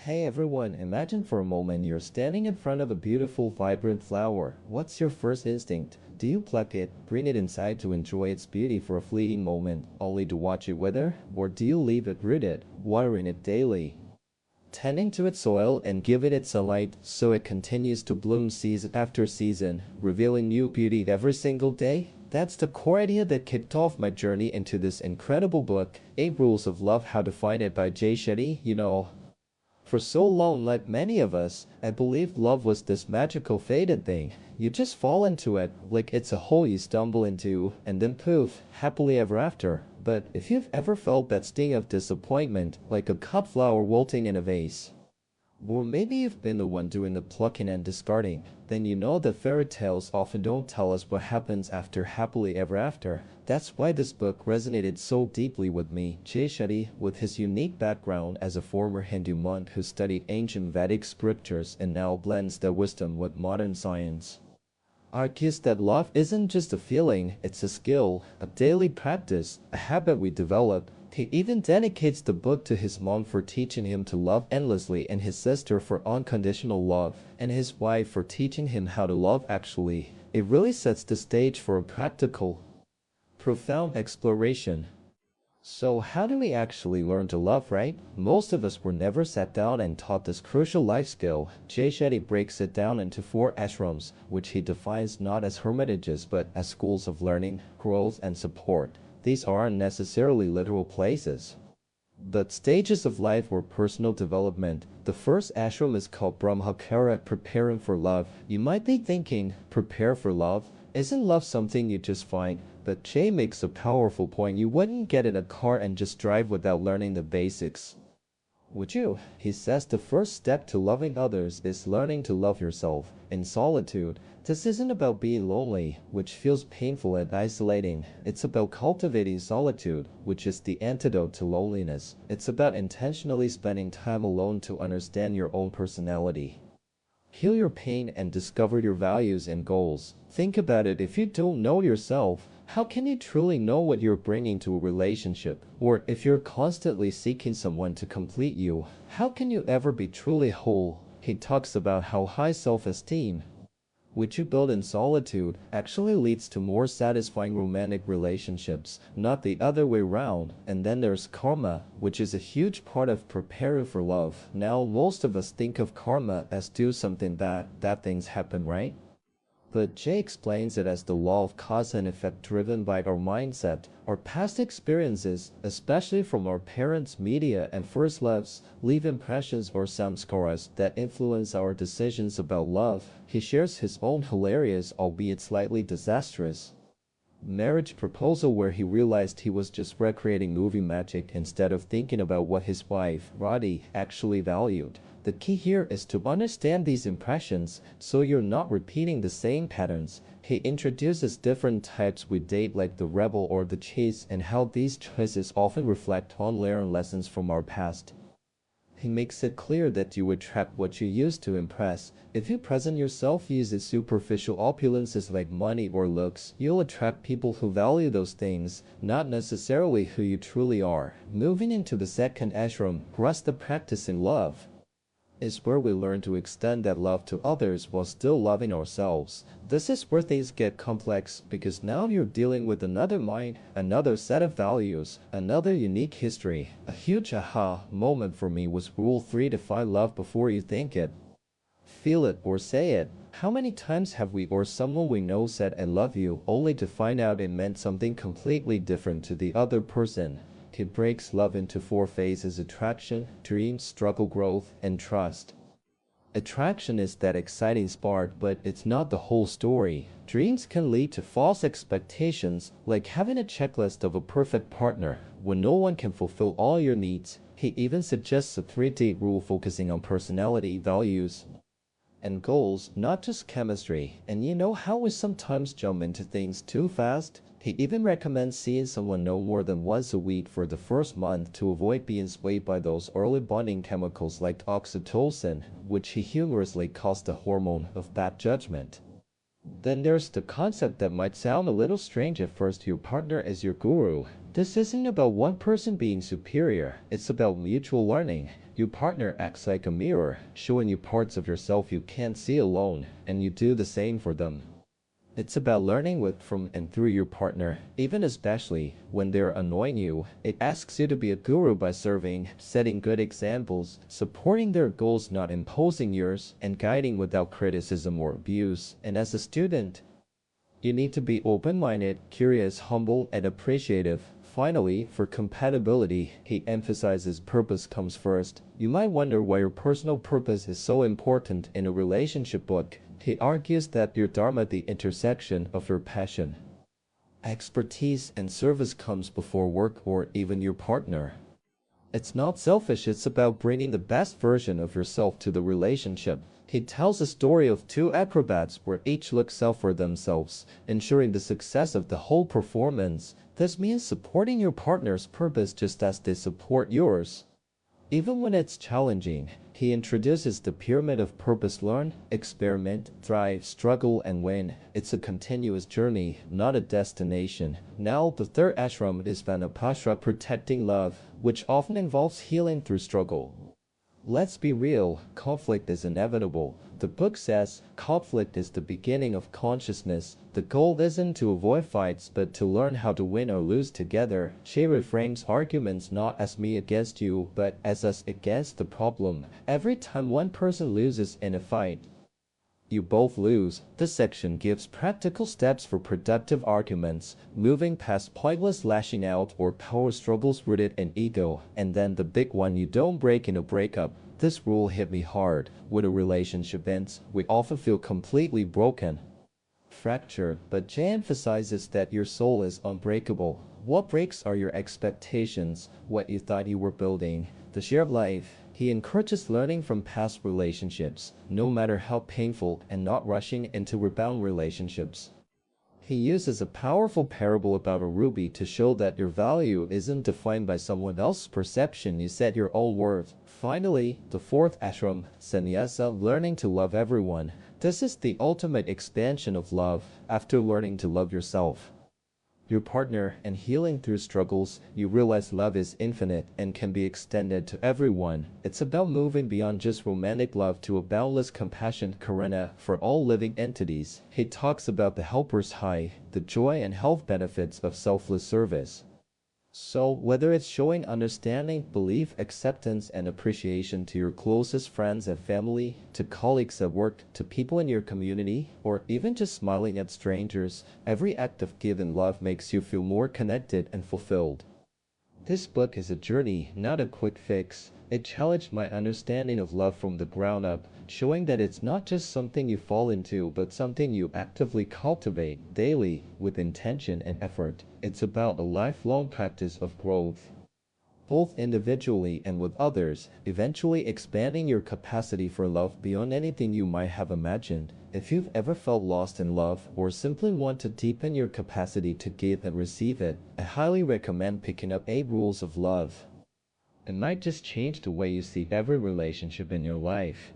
Hey everyone, imagine for a moment you're standing in front of a beautiful, vibrant flower. What's your first instinct? Do you pluck it, bring it inside to enjoy its beauty for a fleeting moment, only to watch it wither? Or do you leave it rooted, watering it daily, tending to its soil and give it its sunlight so it continues to bloom season after season, revealing new beauty every single day? That's the core idea that kicked off my journey into this incredible book, 8 Rules of Love How to Find It by Jay Shetty. For so long, like many of us, I believed love was this magical faded thing. You just fall into it, like it's a hole you stumble into, and then poof, happily ever after. But if you've ever felt that sting of disappointment, like a cut flower wilting in a vase, or maybe you've been the one doing the plucking and discarding, then you know that fairy tales often don't tell us what happens after happily ever after. That's why this book resonated so deeply with me. Jay Shetty, with his unique background as a former Hindu monk who studied ancient Vedic scriptures and now blends that wisdom with modern science, argues that love isn't just a feeling, it's a skill, a daily practice, a habit we develop. He even dedicates the book to his mom for teaching him to love endlessly, and his sister for unconditional love, and his wife for teaching him how to love actually. It really sets the stage for a practical, profound exploration. So how do we actually learn to love, right? Most of us were never sat down and taught this crucial life skill. Jay Shetty breaks it down into 4 ashrams, which he defines not as hermitages but as schools of learning, growth, and support. These aren't necessarily literal places, but stages of life or personal development. The first ashram is called Brahmacharya, preparing for love. You might be thinking, prepare for love? Isn't love something you just find? But Jay makes a powerful point. You wouldn't get in a car and just drive without learning the basics, would you? He says the first step to loving others is learning to love yourself in solitude. This isn't about being lonely, which feels painful and isolating. It's about cultivating solitude, which is the antidote to loneliness. It's about intentionally spending time alone to understand your own personality, heal your pain, and discover your values and goals. Think about it, if you don't know yourself, how can you truly know what you're bringing to a relationship? Or if you're constantly seeking someone to complete you, how can you ever be truly whole? He talks about how high self-esteem, which you build in solitude, actually leads to more satisfying romantic relationships, not the other way around. And then there's karma, which is a huge part of preparing for love. Now, most of us think of karma as do something bad things happen, right? But Jay explains it as the law of cause and effect driven by our mindset. Our past experiences, especially from our parents, media, and first loves, leave impressions or samskaras that influence our decisions about love. He shares his own hilarious, albeit slightly disastrous, marriage proposal where he realized he was just recreating movie magic instead of thinking about what his wife, Roddy, actually valued. The key here is to understand these impressions so you're not repeating the same patterns. He introduces different types we date, like the rebel or the chase, and how these choices often reflect unlearned lessons from our past. He makes it clear that you attract what you use to impress. If you present yourself using superficial opulences like money or looks, you'll attract people who value those things, not necessarily who you truly are. Moving into the second ashram, Rasta practicing love, is where we learn to extend that love to others while still loving ourselves. This is where things get complex, because now you're dealing with another mind, another set of values, another unique history. A huge aha moment for me was Rule 3: define love before you think it, feel it, or say it. How many times have we or someone we know said "I love you" only to find out it meant something completely different to the other person? He breaks love into 4 phases: attraction, dream, struggle, growth, and trust. Attraction is that exciting spark, but it's not the whole story. Dreams can lead to false expectations, like having a checklist of a perfect partner when no one can fulfill all your needs. He even suggests a 3-date rule focusing on personality, values, and goals, not just chemistry. And you know how we sometimes jump into things too fast? He even recommends seeing someone no more than once a week for the first month to avoid being swayed by those early bonding chemicals like oxytocin, which he humorously calls the hormone of bad judgment. Then there's the concept that might sound a little strange at first: your partner as your guru. This isn't about one person being superior, it's about mutual learning. Your partner acts like a mirror, showing you parts of yourself you can't see alone, and you do the same for them. It's about learning with, from, and through your partner, even especially when they're annoying you. It asks you to be a guru by serving, setting good examples, supporting their goals, not imposing yours, and guiding without criticism or abuse. And as a student, you need to be open-minded, curious, humble, and appreciative. Finally, for compatibility, he emphasizes purpose comes first. You might wonder why your personal purpose is so important in a relationship book. He argues that your dharma, the intersection of your passion, expertise, and service, comes before work or even your partner. It's not selfish, it's about bringing the best version of yourself to the relationship. He tells a story of two acrobats where each looks out for themselves, ensuring the success of the whole performance. This means supporting your partner's purpose just as they support yours. Even when it's challenging, he introduces the pyramid of purpose: learn, experiment, thrive, struggle, and win. It's a continuous journey, not a destination. Now, the third ashram is Vanapashra, protecting love, which often involves healing through struggle. Let's be real, conflict is inevitable. The book says, conflict is the beginning of consciousness. The goal isn't to avoid fights, but to learn how to win or lose together. She reframes arguments not as me against you, but as us against the problem. Every time one person loses in a fight, you both lose. This section gives practical steps for productive arguments, moving past pointless lashing out or power struggles rooted in ego. And then the big one: you don't break in a breakup. This rule hit me hard. When a relationship ends, we often feel completely broken, fractured, but Jay emphasizes that your soul is unbreakable. What breaks are your expectations, what you thought you were building, the shared life. He encourages learning from past relationships, no matter how painful, and not rushing into rebound relationships. He uses a powerful parable about a ruby to show that your value isn't defined by someone else's perception. You set your own worth. Finally, the fourth ashram, sannyasa, learning to love everyone. This is the ultimate expansion of love. After learning to love yourself, your partner, and healing through struggles, you realize love is infinite and can be extended to everyone. It's about moving beyond just romantic love to a boundless compassion, karuna, for all living entities. He talks about the helper's high, the joy and health benefits of selfless service. So, whether it's showing understanding, belief, acceptance, and appreciation to your closest friends and family, to colleagues at work, to people in your community, or even just smiling at strangers, every act of given love makes you feel more connected and fulfilled. This book is a journey, not a quick fix. It challenged my understanding of love from the ground up, showing that it's not just something you fall into, but something you actively cultivate daily with intention and effort. It's about a lifelong practice of growth, both individually and with others, eventually expanding your capacity for love beyond anything you might have imagined. If you've ever felt lost in love, or simply want to deepen your capacity to give and receive it, I highly recommend picking up 8 Rules of Love. It might just change the way you see every relationship in your life.